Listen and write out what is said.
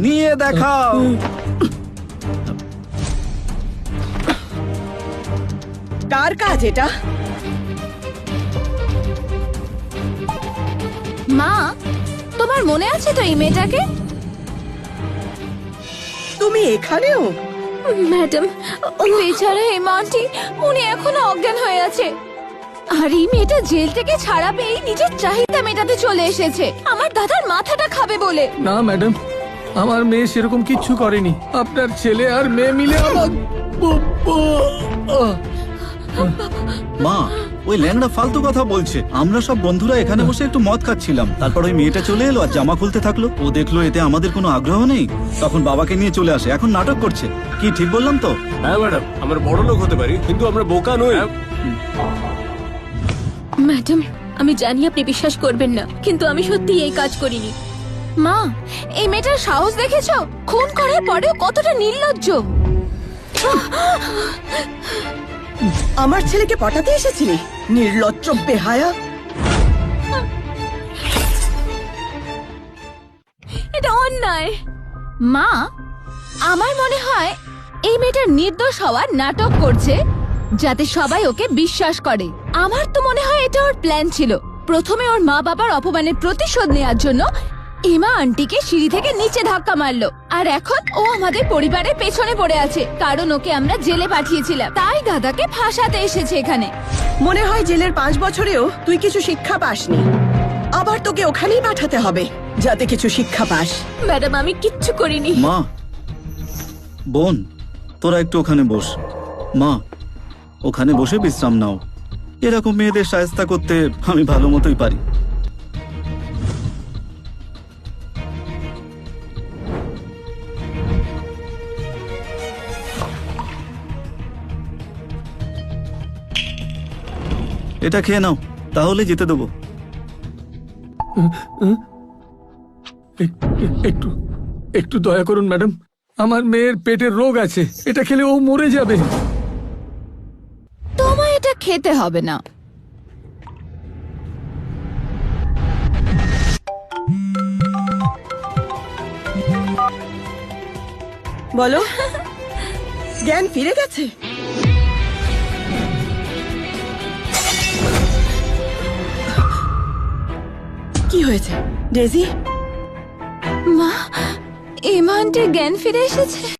নিয়ে দেখাও। কার কাজ এটা? মা, তোমার মনে আছে তো এই মেয়েটাকে? তুমি এখানেও? ম্যাডাম, বেচারা হেমা আন্টি, উনি এখনো অজ্ঞান হয়ে আছে। আর এই মেয়েটা জেল থেকে ছাড়া পেয়ে নিজের চাহিদা মেটাতে চলে এসেছে আমার দাদার মাথাটা খাবে বলে। না ম্যাডাম, আমার মেয়ে সেরকম কিচ্ছু করেনি। আপনার ছেলে আর মেয়ে মিলে আমার মা, ওই ল্যাংড়া ফালতু কথা বলছে। আমরা সব বন্ধুরা এখানে বসে একটু মদ খাচ্ছিলাম, তারপর ওই মেয়েটা চলে এলো আর জামা খুলতে থাকলো। ও দেখলো এতে আমাদের কোনো আগ্রহ নেই, তখন বাবাকে নিয়ে চলে আসে। এখন নাটক করছে। কি ঠিক বললাম তো? হ্যাঁ ম্যাডাম, আমরা বড় লোক হতে পারি কিন্তু আমরা বোকা নই। ম্যাডাম, আমি জানি আপনি বিশ্বাস করবেন না, কিন্তু আমি সত্যি এই কাজ করিনি। মা, এই মেয়েটার সাহস দেখেছো? খুন করার পরেও কতটা নির্লজ্জ। আমার ছেলেকে পটাতে এসেছিলি? নির্লজ্জ বেহায়া। এটা অন্যায়। মা, আমার মনে হয় এই মেয়েটা নির্দোষ হওয়ার নাটক করছে যাতে সবাই ওকে বিশ্বাস করে। আমার তো মনে হয় এটা ওর প্ল্যান ছিল। প্রথমে ওর মা বাবার অপমানের প্রতিশোধ নেওয়ার জন্য এমা আন্টিকে সিঁড়ি থেকে নিচে ধাক্কা মারলো, আর এখন ও আমাদের পরিবারের পেছনে পড়ে আছে কারণ ওকে আমরা জেলে পাঠিয়েছিলাম। তাই দাদাকে ফাঁসাতে এসেছে এখানে। মনে হয় জেলের 5 বছরেও তুই কিছু শিক্ষা পাসনি। আবার তোকে ওখানেই পাঠাতে হবে যাতে কিছু শিক্ষা পাস। ম্যাডাম, আমি কিচ্ছু করিনি। মা, বোন, তোরা একটু ওখানে বস। মা, ওখানে বসে বিশ্রাম নাও। এরকম মেয়েদের শায়েস্তা করতে আমি ভালো মতোই পারি। এটা খেয়ে নাও, তাহলে যেতে দেবো। একটু একটু দয়া করুন ম্যাডাম, আমার মেয়ের পেটের রোগ আছে, এটা খেলে ও মরে যাবে। তোমায় এটা খেতে হবে না। বলো, জ্ঞান ফিরে গেছে? কি হয়েছে ডেজি? মা, এমা আন্টির জ্ঞান ফিরে এসেছে।